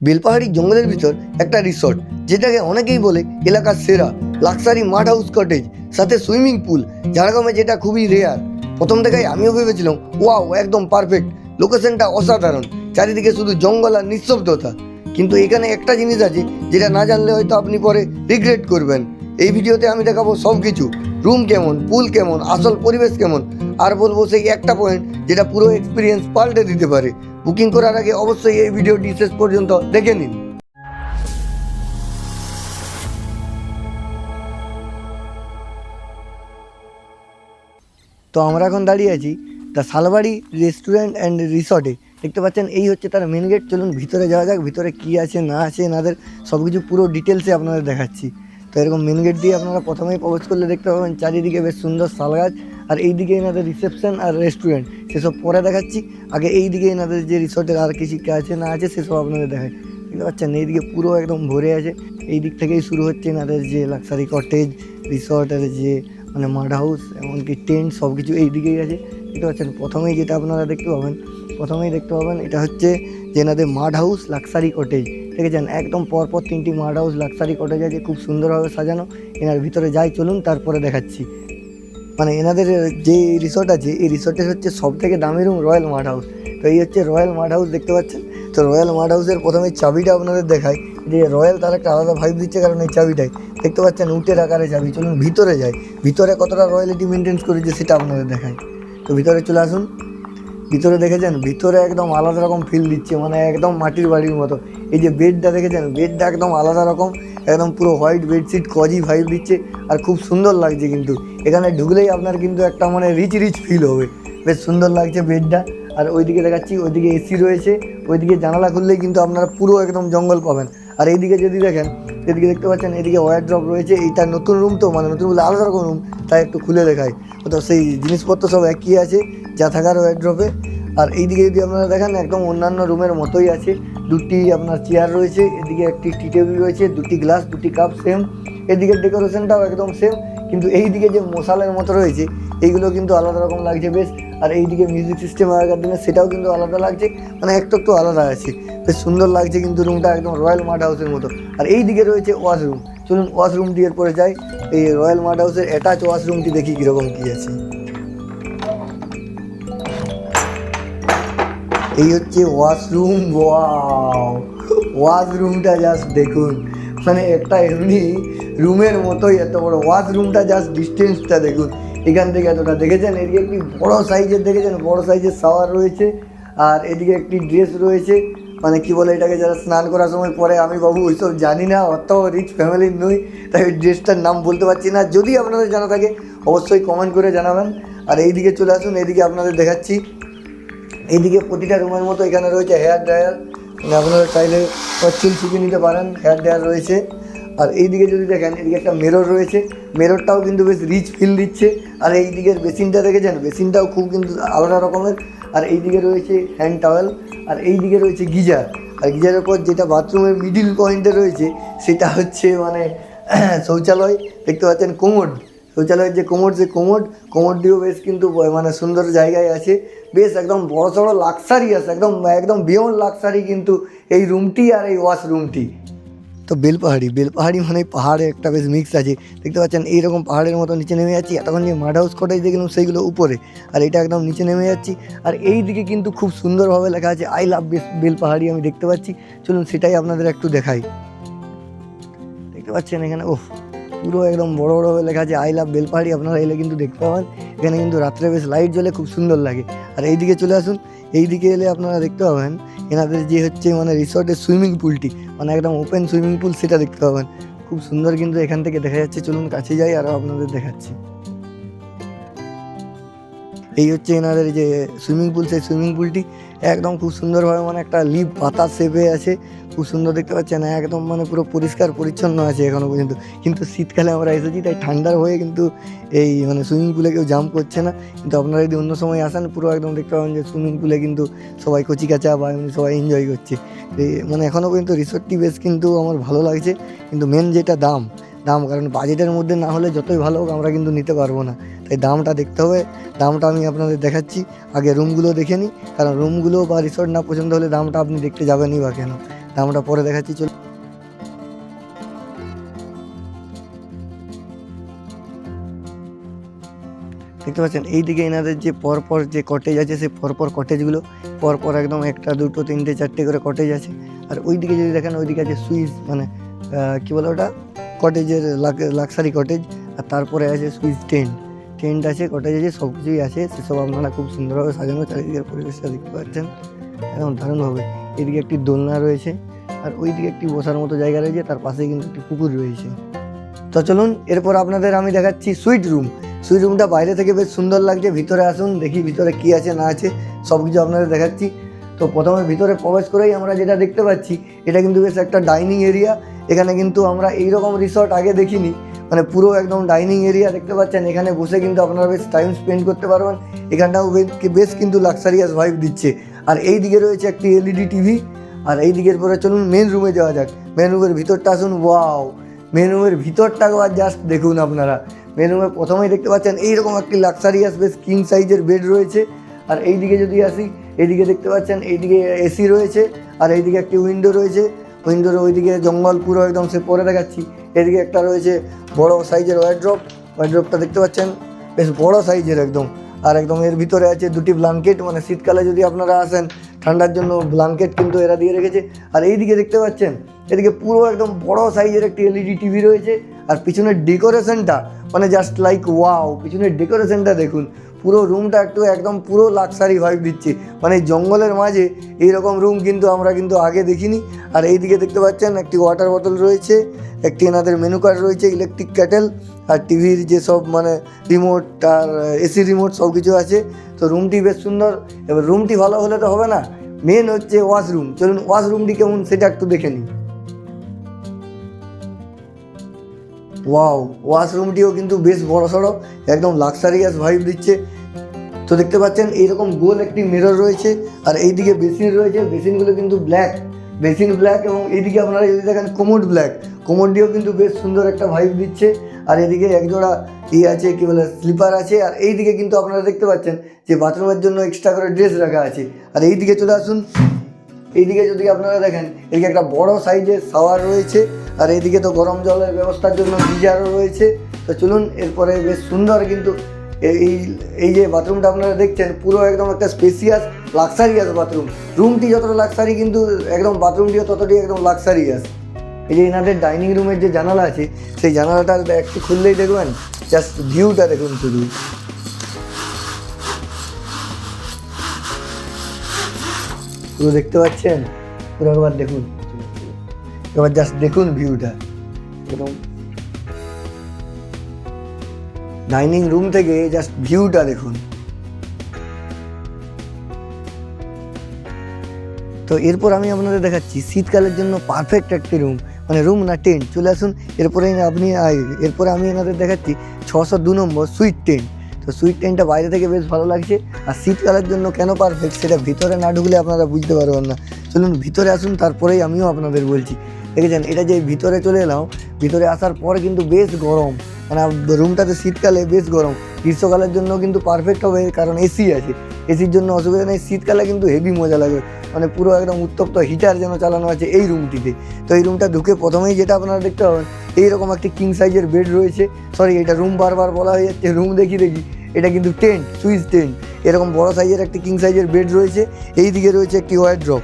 বেলপাহাড়ি জঙ্গলের ভিতর একটা রিসর্ট, যেটাকে অনেকেই বলে এলাকার সেরা লাক্সারি মাড হাউস কটেজ সাথে সুইমিং পুল, ঝাড়গ্রামে যেটা খুবই রেয়ার। প্রথম থেকেই আমিও ভেবেছিলাম ওয়াও একদম পারফেক্ট, লোকেশনটা অসাধারণ, চারিদিকে শুধু জঙ্গল আর নিঃশব্দতা। কিন্তু এখানে একটা জিনিস আছে যেটা না জানলে হয়তো আপনি পরে রিগ্রেট করবেন। এই ভিডিওতে আমি দেখাবো সব কিছু, রুম কেমন, পুল কেমন, আসল পরিবেশ কেমন, আর বলবো সেই একটা পয়েন্ট যেটা পুরো এক্সপিরিয়েন্স পাল্টে দিতে পারে। বুকিং করার আগে অবশ্যই এই ভিডিওটি শেষ পর্যন্ত দেখে নিন। তো আমরা এখন দাঁড়িয়ে আছি দ্য শালবাড়ি রেস্টুরেন্ট অ্যান্ড রিসর্টে। দেখতে পাচ্ছেন এই হচ্ছে তার মেন গেট। চলুন ভিতরে যাওয়া যাক, ভিতরে কী আছে না আছে এনাদের সব কিছু পুরো ডিটেলসে আপনাদের দেখাচ্ছি। তো এরকম মেন গেট দিয়ে আপনারা প্রথমেই প্রবেশ করলে দেখতে পাবেন চারিদিকে বেশ সুন্দর শাল গাছ, আর এই দিকে এনাদের রিসেপশন আর রেস্টুরেন্ট, সেসব পরে দেখাচ্ছি। আগে এই দিকে এনাদের যে রিসর্টের আর কিছু আছে না আছে সেসব আপনাদের দেখায়। দেখতে পাচ্ছেন এইদিকে পুরো একদম ভরে আছে। এই দিক থেকেই শুরু হচ্ছে এনাদের যে লাক্সারি কটেজ রিসর্টের যে মানে মাড হাউস, এমনকি টেন্ট সব কিছু এই দিকেই আছে। দেখতে পাচ্ছেন প্রথমেই যেটা আপনারা দেখতে পাবেন এটা হচ্ছে যে এনাদের মাড হাউস লাক্সারি কটেজ। দেখেছেন একদম পরপর তিনটি মাড হাউস লাক্সারি কটেজ আছে, খুব সুন্দরভাবে সাজানো। এনার ভিতরে যাই চলুন, তারপরে দেখাচ্ছি। মানে এনাদের যে রিসর্ট আছে এই রিসর্টের হচ্ছে সব থেকে দামি রুম রয়্যাল মাড হাউস। তো এই হচ্ছে রয়্যাল মাড হাউস, দেখতে পাচ্ছেন। তো রয়্যাল মাড হাউসের প্রথমে চাবিটা আপনাদের দেখায়, যে রয়্যাল তার একটা আলাদা ভাইব দিচ্ছে, কারণ এই চাবিটাই দেখতে পাচ্ছেন উটের আকারে চাবি। চলুন ভিতরে যাই, ভিতরে কতটা রয়্যালিটি মেনটেন করেছে সেটা আপনাদের দেখায়। তো ভিতরে চলে আসুন। ভিতরে দেখেছেন ভিতরে একদম আলাদা রকম ফিল দিচ্ছে, মানে একদম মাটির বাড়ির মতো। এই যে বেডটা দেখেছেন, বেডটা একদম আলাদা রকম, একদম পুরো হোয়াইট বেডশিট, কজি ভাইব দিচ্ছে, আর খুব সুন্দর লাগছে। কিন্তু এখানে ঢুকলেই আপনার কিন্তু একটা মানে রিচ ফিল হবে, বেশ সুন্দর লাগছে বেডটা। আর ওইদিকে দেখাচ্ছি, ওইদিকে এসি রয়েছে, ওইদিকে জানালা খুললেই কিন্তু আপনারা পুরো একদম জঙ্গল পাবেন। আর এইদিকে যদি দেখেন, এদিকে দেখতে পাচ্ছেন এদিকে ওয়ারড্রপ রয়েছে। এইটা নতুন রুম, তো মানে নতুন বলে আলাদা রকম রুম, তাই একটু খুলে দেখায়। তো সেই জিনিসপত্র সব একই আছে যা থাকার ওয়ারড্রপে। আর এইদিকে যদি আপনারা দেখেন একদম অন্যান্য রুমের মতোই আছে। দুটি আপনার চেয়ার রয়েছে, এদিকে একটি টি টেবিল রয়েছে, দুটি গ্লাস, দুটি কাপ সেম। এদিকের ডেকোরেশনটাও একদম সেম, কিন্তু এইদিকে যে মশালের মতো রয়েছে এইগুলো কিন্তু আলাদা রকম লাগছে বেশ। আর এইদিকে মিউজিক সিস্টেম আগের দিনে সেটাও কিন্তু আলাদা লাগছে, মানে একটু আলাদা আছে, বেশ সুন্দর লাগছে কিন্তু রুমটা একদম রয়্যাল মাড হাউসের মতো। আর এইদিকে রয়েছে ওয়াশরুম। চলুন ওয়াশরুমটি এরপরে যাই। এই রয়্যাল মাড হাউসের অ্যাটাচ ওয়াশরুমটি দেখি কীরকম কী আছে। এই হচ্ছে ওয়াশরুম। ওয়াও, ওয়াশরুমটা জাস্ট দেখুন, মানে একটা এমনি রুমের মতোই এত বড় ওয়াশরুমটা, জাস্ট ডিস্টেন্সটা দেখুন এখান থেকে এতটা। দেখেছেন এদিকে একটি বড় সাইজের, দেখেছেন বড় সাইজের শাওয়ার রয়েছে। আর এদিকে একটি ড্রেস রয়েছে, মানে কি বলে এটাকে, যারা স্নান করার সময় পরে। আমি বাবু ওইসব জানি না, অত রিচ ফ্যামিলির নই, তাই ওই ড্রেসটার নাম বলতে পারছি না। যদি আপনাদের জানা থাকে অবশ্যই কমেন্ট করে জানাবেন। আর এইদিকে চলে আসুন, এইদিকে আপনাদের দেখাচ্ছি। এইদিকে প্রতিটা রুমের মতো এখানে রয়েছে হেয়ার ড্রায়ার, মানে আপনারা চাইলে চুল শুকিয়ে নিতে পারেন, হেয়ার ড্রায়ার রয়েছে। আর এইদিকে যদি দেখেন এদিকে একটা মিরর রয়েছে, মিররটাও কিন্তু বেশ রিচ ফিল দিচ্ছে। আর এই দিকের বেসিনটা দেখেছেন, বেসিনটাও খুব কিন্তু আলাদা রকমের। আর এইদিকে রয়েছে হ্যান্ড টাওয়েল, আর এইদিকে রয়েছে গিজার। আর গিজারের পর যেটা বাথরুমের মিডিল পয়েন্টে রয়েছে সেটা হচ্ছে মানে শৌচালয়। দেখতে পাচ্ছেন কোমোড, শৌচালয়ের যে কোমোড, সে কোমোডটিও বেশ কিন্তু মানে সুন্দর জায়গায় আছে, বেশ একদম বড় সড়ো লাক্সারিয়াস, একদম বিয়ন্ড লাক্সারি কিন্তু এই রুমটি আর এই ওয়াশরুমটি। তো বেলপাহাড়ি মানে পাহাড়ে একটা বেশ মিক্স আছে। দেখতে পাচ্ছেন এইরকম পাহাড়ের মতো নিচে নেমে যাচ্ছি। এতক্ষণ যে মাড হাউস কটেজ দেখলাম সেইগুলো উপরে, আর এটা একদম নিচে নেমে যাচ্ছি। আর এই দিকে কিন্তু খুব সুন্দরভাবে লেখা আছে আই লাভ বেলপাহাড়ি, আমি দেখতে পাচ্ছি। চলুন সেটাই আপনাদের একটু দেখাই। দেখতে পাচ্ছেন এখানে পুরো একদম বড়োভাবে লেখা আছে আই লাভ বেলপাহাড়ি। আপনারা এলে কিন্তু দেখতে পাবেন এখানে কিন্তু রাত্রে বেশ লাইট জ্বলে, খুব সুন্দর লাগে। আর এইদিকে চলে আসুন, এইদিকে এলে আপনারা দেখতে পাবেন এনাদের যে হচ্ছে মানে রিসর্টের সুইমিং পুলটি, মানে একদম ওপেন সুইমিং পুল, সেটা দেখতে পাবেন খুব সুন্দর কিন্তু এখান থেকে দেখা যাচ্ছে। চলুন কাছে যাই, আরও আপনাদের দেখাচ্ছি। এই হচ্ছে এনাদের যে সুইমিং পুল, সেই সুইমিং পুলটি একদম খুব সুন্দরভাবে মানে একটা লিভ পাতা শেপে আছে, খুব সুন্দর দেখতে পাচ্ছেন। একদম মানে পুরো পরিষ্কার পরিচ্ছন্ন আছে এখনও পর্যন্ত। কিন্তু শীতকালে আমরা এসেছি তাই ঠান্ডার হয়ে কিন্তু এই মানে সুইমিং পুলে কেউ জাম্প করছে না। কিন্তু আপনারা যদি অন্য সময় আসেন পুরো একদম দেখতে পাবেন যে সুইমিং পুলে কিন্তু সবাই কচিকাচা বা এমনি সবাই এনজয় করছে। মানে এখনও পর্যন্ত রিসর্টটি বেশ কিন্তু আমার ভালো লাগছে। কিন্তু মেন যেটা দাম, কারণ বাজেটের মধ্যে না হলে যতই ভালো হোক আমরা কিন্তু নিতে পারবো না, তাই দামটা দেখতে হবে। দামটা আমি আপনাদের দেখাচ্ছি, আগে রুমগুলো দেখে নিই, কারণ রুমগুলো বা রিসর্ট না পছন্দ হলে দামটা আপনি দেখতে যাবেনই বা কেন। তা আমরা পরে দেখাচ্ছি। চলুন। দেখতে পাচ্ছেন এইদিকে এনাদের যে পরপর যে কটেজ আছে, সেই পরপর কটেজগুলো পরপর একদম 1টা 2টো 3টে 4টে করে কটেজ আছে। আর ওইদিকে যদি দেখেন, ওইদিকে আছে সুইস, মানে কী বলে ওটা, কটেজের লাক্সারি কটেজ। আর তারপরে আছে সুইস টেন্ট আছে, কটেজ আছে, সব কিছুই আছে। সেসব আপনারা খুব সুন্দরভাবে সাজানো, চারিদিকের পরিবেশটা দেখতে পাচ্ছেন একদম দারুণভাবে। এদিকে একটি দোলনা রয়েছে, আর ওইদিকে একটি বসার মতো জায়গা রয়েছে, তার পাশে কিন্তু একটি পুকুর রয়েছে। তো চলুন, এরপর আপনাদের আমি দেখাচ্ছি সুইট রুমটা বাইরে থেকে বেশ সুন্দর লাগছে। ভিতরে আসুন, দেখি ভিতরে কি আছে না আছে সব কিছু আপনাদের দেখাচ্ছি। তো প্রথমে ভিতরে প্রবেশ করেই আমরা যেটা দেখতে পাচ্ছি, এটা কিন্তু বেশ একটা ডাইনিং এরিয়া। এখানে কিন্তু আমরা এইরকম রিসর্ট আগে দেখিনি, মানে পুরো একদম ডাইনিং এরিয়া দেখতে পাচ্ছেন। এখানে বসে কিন্তু আপনারা বেশ টাইম স্পেন্ড করতে পারবেন। এখানটাও বেশ কিন্তু লাক্সারিয়াস ভাইব দিচ্ছে। আর এই দিকে রয়েছে একটি এলইডি টিভি। আর এই দিকের পরে চলুন মেন রুমে যাওয়া যাক। মেন রুমের ভিতরটা আসুন। ওয়াও, মেন রুমের ভিতরটা জাস্ট দেখুন আপনারা। মেন রুমে প্রথমেই দেখতে পাচ্ছেন এইরকম একটি লাক্সারিয়াস বেশ কিং সাইজের বেড রয়েছে। আর এইদিকে যদি আসি, এইদিকে দেখতে পাচ্ছেন এইদিকে এসি রয়েছে, আর এইদিকে একটি উইন্ডো রয়েছে। উইন্ডোর ওইদিকে জঙ্গল পুরো একদম, সে পরে দেখাচ্ছি। এদিকে একটা রয়েছে বড় সাইজের ওয়ার্ড্রপটা দেখতে পাচ্ছেন বেশ বড় সাইজের একদম। আর একদম এর ভিতরে আছে 2টি ব্ল্যাঙ্কেট, মানে শীতকালে যদি আপনারা আসেন ঠান্ডার জন্য ব্ল্যাঙ্কেট কিন্তু এরা দিয়ে রেখেছে। আর এইদিকে দেখতে পাচ্ছেন, এদিকে পুরো একদম বড় সাইজের একটি এলইডি টিভি রয়েছে। আর পিছনের ডেকোরেশনটা মানে জাস্ট লাইক ওয়াও, পিছনের ডেকোরেশনটা দেখুন। পুরো রুমটা একদম পুরো লাক্সারি ভাইব দিচ্ছে, মানে জঙ্গলের মাঝে এইরকম রুম কিন্তু আমরা কিন্তু আগে দেখিনি। আর এইদিকে দেখতে পাচ্ছেন একটি ওয়াটার বোতল রয়েছে, একটি এনাদের মেনু কার্ড রয়েছে, ইলেকট্রিক ক্যাটেল, আর টিভির যেসব মানে রিমোট আর এসি রিমোট সব কিছু আছে। তো রুমটি বেশ সুন্দর। এবার রুমটি ভালো হলে তো হবে না, মেন হচ্ছে ওয়াশরুম। চলুন ওয়াশরুমটি কেমন সেটা একটু দেখে নিই। ওয়াও, ওয়াশরুমটিও কিন্তু বেশ বড় সড়ো, একদম লাক্সারিয়াস ভাইব দিচ্ছে। তো দেখতে পাচ্ছেন এইরকম গোল একটি মিরর রয়েছে। আর এইদিকে বেসিন রয়েছে, বেসিনগুলো কিন্তু বেসিন ব্ল্যাক। এবং এইদিকে আপনারা যদি দেখেন কোমোডটিও কিন্তু বেশ সুন্দর একটা ভাইব দিচ্ছে। আর এদিকে একজোড়া আছে, কি বলে, স্লিপার আছে। আর এইদিকে কিন্তু আপনারা দেখতে পাচ্ছেন যে বাথরুমের জন্য এক্সট্রা করে ড্রেস রাখা আছে। আর এইদিকে চলে আসুন, এইদিকে যদি আপনারা দেখেন, এদিকে একটা বড় সাইজের শাওয়ার রয়েছে। আর এইদিকে তো গরম জলের ব্যবস্থার জন্য গিজারও রয়েছে। তো চলুন, এরপরে বেশ সুন্দর কিন্তু এই যে বাথরুমটা আপনারা দেখছেন, পুরো একদম একটা স্পেসিয়াস লাক্সারিয়াস বাথরুম। রুমটি যতটা লাক্সারি, কিন্তু একদম বাথরুমটিও ততটাই একদম লাক্সারিয়াস। এই যে এনাদের ডাইনিং রুমের যে জানালা আছে, সেই জানালাটা একটু খুললেই দেখবেন জাস্ট ভিউটা দেখুন শুধু। পুরো দেখতে পাচ্ছেন, পুরো একবার দেখুন, এবার জাস্ট দেখুন ভিউটা একদম ডাইনিং রুম থেকে জাস্ট ভিউটা দেখুন। তো এরপর আমি আপনাদের দেখাচ্ছি শীতকালের জন্য পারফেক্ট একটি রুম, মানে রুম না টেন্ট। চলে আসুন, এরপরে আমি এনাদের দেখাচ্ছি 602 নম্বর সুইট টেন্ট। তো সুইট টেন্টটা বাইরে থেকে বেশ ভালো লাগছে। আর শীতকালের জন্য কেন পারফেক্ট সেটা ভিতরে না ঢুকলে আপনারা বুঝতে পারবেন না। চলুন ভিতরে আসুন, তারপরেই আমিও আপনাদের বলছি। দেখেছেন, এটা যে ভিতরে চলে এলাম, ভিতরে আসার পর কিন্তু বেশ গরম, মানে রুমটাতে শীতকালে বেশ গরম। গ্রীষ্মকালের জন্য কিন্তু পারফেক্ট হবে, কারণ এসি আছে। এসির জন্য অসুবিধা নেই। শীতকালে কিন্তু হেভি মজা লাগবে, মানে পুরো একদম উত্তপ্ত হিটার যেন চালানো আছে এই রুমটিতে। তো এই রুমটা ঢুকে প্রথমেই যেটা আপনারা দেখতে পাবেন, এইরকম একটি কিং সাইজের বেড রয়েছে। সরি, এটা রুম বারবার বলা হয়ে যাচ্ছে, রুম দেখি এটা কিন্তু সুইস টেন্ট। এরকম বড় সাইজের একটি কিং সাইজের বেড রয়েছে। এই দিকে রয়েছে একটি ওয়ার্ড্রপ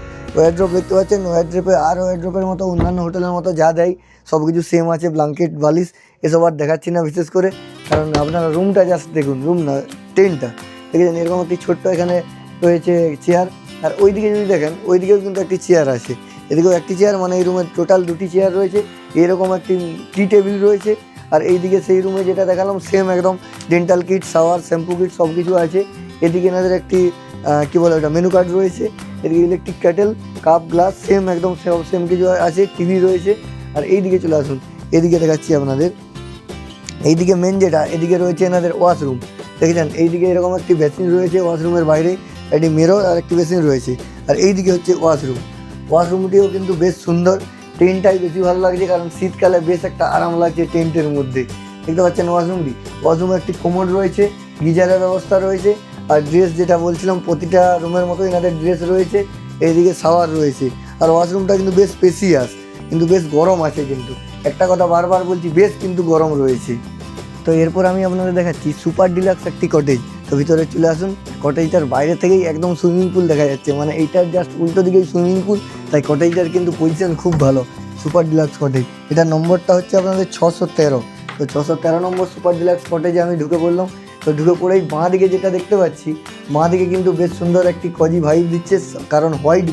দেখতে পাচ্ছেন। ওয়ার্ড্রপের মতো অন্যান্য হোটেলের মতো যা দেয় সব কিছু সেম আছে। ব্ল্যাঙ্কেট, বালিশ এসব আর দেখাচ্ছি না বিশেষ করে, কারণ আপনারা রুমটা জাস্ট দেখুন, রুম না টেন্টটা দেখেছেন। এরকম একটি ছোট্ট এখানে রয়েছে চেয়ার। আর ওইদিকে যদি দেখেন, ওইদিকেও কিন্তু একটি চেয়ার আছে, এদিকেও একটি চেয়ার, মানে এই রুমের টোটাল 2টি চেয়ার রয়েছে। এরকম একটি টি টেবিল রয়েছে। আর এইদিকে সেই রুমে যেটা দেখালাম সেম একদম dental kit, shower, shampoo kit সব কিছু আছে। এদিকে এনাদের একটি কী বলে ওটা, মেনু কার্ড রয়েছে। এদিকে electric cattle, cup, glass same একদম সেম কিছু আছে। টিভি রয়েছে। আর এইদিকে চলে আসুন, এদিকে দেখাচ্ছি আপনাদের। এইদিকে মেন যেটা, এদিকে রয়েছে এনাদের ওয়াশরুম। দেখেছেন, এইদিকে এরকম একটি বেসিন রয়েছে, ওয়াশরুমের বাইরে একটি মিরর আর একটি বেসিন রয়েছে। আর এইদিকে হচ্ছে ওয়াশরুমটিও কিন্তু বেশ সুন্দর। টেন্টটাই বেশি ভালো লাগছে, কারণ শীতকালে বেশ একটা আরাম লাগছে টেন্টের মধ্যে। দেখতে পাচ্ছেন ওয়াশরুমে একটি কোমোড রয়েছে, গিজারের ব্যবস্থা রয়েছে। আর ড্রেস যেটা বলছিলাম, প্রতিটা রুমের মতো এনাদের ড্রেস রয়েছে। এইদিকে শাওয়ার রয়েছে। আর ওয়াশরুমটা কিন্তু বেশ স্পেসিয়াস, কিন্তু বেশ গরম আছে। কিন্তু একটা কথা বারবার বলছি, বেশ কিন্তু গরম রয়েছে। তো এরপর আমি আপনাদের দেখাচ্ছি সুপার ডিলাক্স একটি কটেজ। তো ভিতরে চলে আসুন। কটেজটার বাইরে থেকেই একদম সুইমিং পুল দেখা যাচ্ছে, মানে এইটার জাস্ট উল্টো দিকেই সুইমিং পুল, তাই কটেজটার কিন্তু পজিশন খুব ভালো। সুপার ডিলাক্স কটেজ, এটার নম্বরটা হচ্ছে আপনাদের 613। তো 613 নম্বর সুপার ডিলাক্স কটেজে আমি ঢুকে পড়লাম। তো ঢুকে পড়েই বাঁ দিকে যেটা দেখতে পাচ্ছি, বাঁ দিকে কিন্তু বেশ সুন্দর একটি কজি ভাইব দিচ্ছে, কারণ হোয়াইট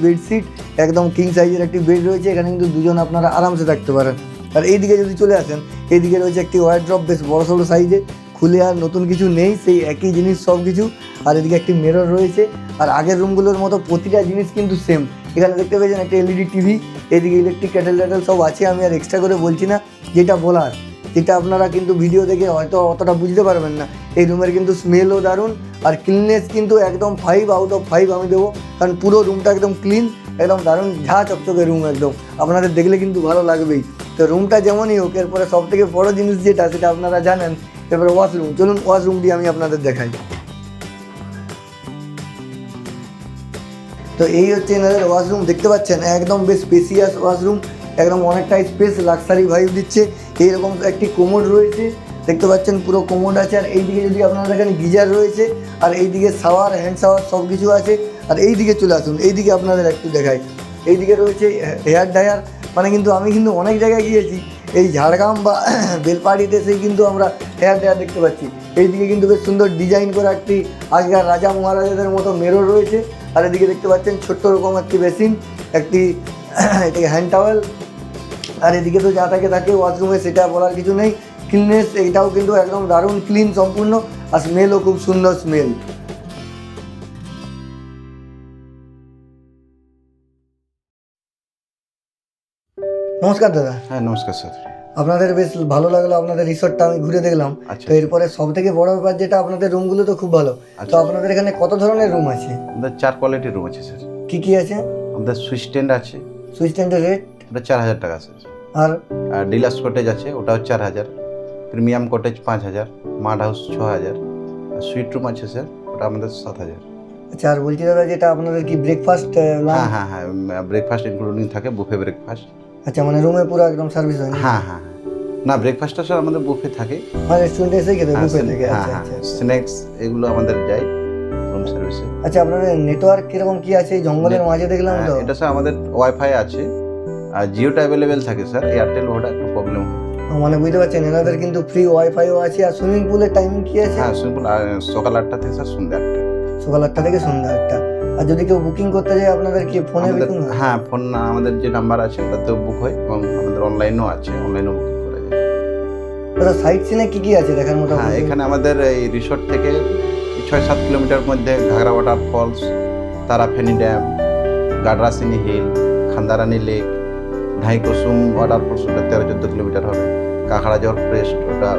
বেডশিট, একদম কিং সাইজের একটি বেড রয়েছে। এখানে কিন্তু দুজন আপনারা আরামসে থাকতে পারেন। আর এইদিকে যদি চলে আসেন, এইদিকে রয়েছে একটি ওয়ার্ড্রপ, বেশ বড় সড়ো সাইজে, খুলে আর নতুন কিছু নেই, সেই একই জিনিস সব কিছু। আর এদিকে একটি মিরর রয়েছে। আর আগের রুমগুলোর মতো প্রতিটা জিনিস কিন্তু সেম। এখানে দেখতে পেয়েছেন একটা এলইডি টিভি, এদিকে ইলেকট্রিক ক্যাটেল সব আছে। আমি আর এক্সট্রা করে বলছি না, যেটা বলার, যেটা আপনারা কিন্তু ভিডিও দেখে হয়তো অতটা বুঝতে পারবেন না। এই রুমের কিন্তু স্মেলও দারুণ, আর ক্লিননেস কিন্তু একদম 5 আউট অফ 5 আমি দেবো, কারণ পুরো রুমটা একদম ক্লিন, একদম দারুণ ঝা চকচকে রুম একদম, আপনাদের দেখলে কিন্তু ভালো লাগবেই। তো রুমটা যেমনই হোক, এরপরে সব থেকে বড় জিনিস যেটা, সেটা আপনারা জানেন। এরপরে ওয়াশরুম, চলুন ওয়াশরুমটি আমি আপনাদের দেখাই। তো এই হচ্ছে এনাদের ওয়াশরুম, দেখতে পাচ্ছেন একদম বেশ স্পেসিয়াস ওয়াশরুম, একদম অনেকটা স্পেস, লাক্সারি ভাইব দিচ্ছে। এইরকম একটি কোমোড রয়েছে, দেখতে পাচ্ছেন পুরো কোমোড আছে। আর এইদিকে যদি আপনারা দেখেন গিজার রয়েছে, আর এইদিকে শাওয়ার, হ্যান্ড শাওয়ার সব কিছু আছে। আর এইদিকে চলে আসুন, এইদিকে আপনাদের একটু দেখাই। এইদিকে রয়েছে হেয়ার ড্রায়ার, মানে কিন্তু আমি কিন্তু অনেক জায়গায় গিয়েছি, এই ঝাড়গ্রাম বা বেলপাহাড়িতে সেই কিন্তু আমরা হেয়ার ড্রায়ার দেখতে পাচ্ছি। এইদিকে কিন্তু বেশ সুন্দর ডিজাইন করা একটি আগেকার রাজা মহারাজাদের মতো মিরর রয়েছে। আর এদিকে দেখতে পাচ্ছেন ছোট্ট রকম একটি বেসিন, একটি এটাকে হ্যান্ড টাওয়েল। আর এদিকে তো যা থাকে ওয়াশরুমে, সেটা বলার কিছু নেই। ক্লিননেস এটাও কিন্তু একদম দারুণ ক্লিন সম্পূর্ণ, আর স্মেলও খুব সুন্দর স্মেল। নমস্কার দাদা। হ্যাঁ, নমস্কার স্যার। আপনাদের বেশ ভালো লাগলো, আপনাদের রিসোর্টটা আমি ঘুরে দেখলাম। আচ্ছা। তো এরপরে সব থেকে বড় ব্যাপার যেটা, আপনাদের রুমগুলো তো খুব ভালো। তো আপনাদের এখানে কত ধরনের রুম আছে? আমাদের 4 কোয়ালিটির রুম আছে স্যার। কি আছে? আমাদের সুইচ স্ট্যান্ড আছে, সুইচ স্ট্যান্ডের রেট? ওটা 4000 টাকা স্যার। আর ডিলাক্স কটেজ আছে, ওটাও 4000। Premium cottage 5000, মাড house 6000। আর সুইট রুম আছে স্যার, ওটা আমাদের 7000। আচ্ছা, আর বলছি দাদা, যেটা আপনাদের কি ব্রেকফাস্ট? হ্যাঁ, ব্রেকফাস্ট ইনক্লুডিং থাকে, বুফে ব্রেকফাস্ট। আচ্ছা, মানে রুমে পুরো একদম সার্ভিস হয়? হ্যাঁ, না, ব্রেকফাস্টটা স্যার আমাদের বুফে থাকে, মানে রেস্টুরেন্টে এসেই খেতে বুফে থেকে? হ্যাঁ, স্ন্যাক্স এগুলো আমাদের যায় রুম সার্ভিসে। আচ্ছা, আপনাদের নেটওয়ার্ক কিরকম কি আছে? এই জঙ্গলের মাঝে দেখলাম তো। এটা স্যার আমাদের ওয়াইফাই আছে, আর জিওটা অ্যাভেলেবেল থাকে স্যার। এয়ারটেল ওটা একটু প্রবলেম হয়। মানে বুঝতে পারছেন, এনাদের কিন্তু ফ্রি ওয়াইফাইও আছে। আর সুইমিং পুলের টাইমিং কি আছে? হ্যাঁ, সুইমিং পুল সকাল 8টা থেকে স্যার সন্ধ্যা 8টা। সকাল 8টা থেকে সন্ধ্যা 8টা। আর যদি কেউ বুকিং করতে যায়, আপনাদের কি ফোনে বুকিং হয়? হ্যাঁ, ফোন আমাদের যে নাম্বার আছে ওটাতেও বুক হয়, এবং আমাদের অনলাইনও আছে, অনলাইনেও বুকিং করা যায়। দাদা, সাইট সিনে কি আছে দেখার মতো? হ্যাঁ, এখানে আমাদের এই রিসোর্ট থেকে 6-7 কিলোমিটার মধ্যে Ghagra water falls, Tarafeni dam, Gadrasini hill, Khandarani lake, Dhaikusum water falls, ওটা 13-14 কিলোমিটার হবে। কাঁকড়াঝড় ক্রেস্ট, ওটা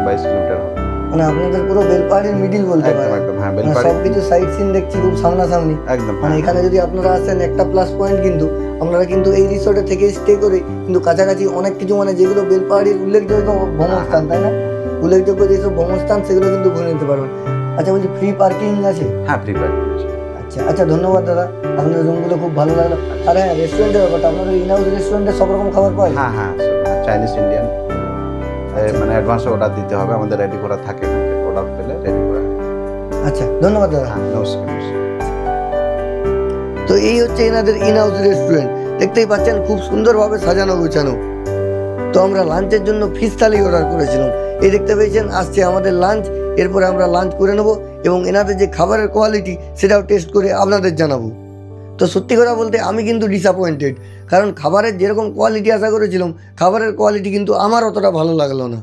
22 কিলোমিটার হবে। মানে আপনাদের পুরো বেলপাহাড়ির মিডিল বলতে পারেন। একদম, হ্যাঁ, বেলপাহাড়ি সবকিছু সাইট সিন দেখছি খুব সামনাসামনি। একদম, মানে এখানে যদি আপনারা আসেন, একটা প্লাস পয়েন্ট কিন্তু আপনারা কিন্তু এই রিসোর্টে থেকে স্টে করে কিন্তু কাছাকাছি অনেক কিছু, মানে যেগুলো বেলপাহাড়ির উল্লেখযোগ্য ভ্রমণস্থান, তাই না? উল্লেখযোগ্য যেসব ভ্রমণস্থান, সেগুলো কিন্তু ঘুরে নিতে পারবেন। আচ্ছা, বলছি ফ্রি পার্কিং আছে? হ্যাঁ, ফ্রি পার্কিং আছে। আচ্ছা, ধন্যবাদ দাদা, আপনাদের রুমগুলো খুব ভালো লাগলো। আর হ্যাঁ, রেস্টুরেন্টের ব্যাপারটা, আপনাদের ইনহাউস রেস্টুরেন্টে সব রকম খাবার পাওয়া যায়? হ্যাঁ, চাইনিজ ইন্ডিয়ান, মানে অ্যাডভান্সে অর্ডার দিতে হবে, আমাদের রেডি করা থাকে না, অর্ডার পেলে রেডি করা হয়। আচ্ছা, ধন্যবাদ দাদা। হ্যাঁ, নমস্কার। তো এই হচ্ছে এনাদের ইনহাউস রেস্টুরেন্ট, দেখতেই পাচ্ছেন খুব সুন্দরভাবে সাজানো গোছানো। তো আমরা লাঞ্চের জন্য ফিশ থালি অর্ডার করেছিলাম। এই দেখতে পেয়েছেন আসছে আমাদের লাঞ্চ। এরপরে আমরা লাঞ্চ করে নেব, এবং এনাদের যে খাবারের কোয়ালিটি সেটাও টেস্ট করে আপনাদের জানাবো। তো সত্যি কথা বলতে আমি কিন্তু ডিসঅ্যাপয়েন্টেড, কারণ খাবারের যেরকম কোয়ালিটি আশা করেছিলাম, খাবারের কোয়ালিটি কিন্তু আমার অতটা ভালো লাগলো না।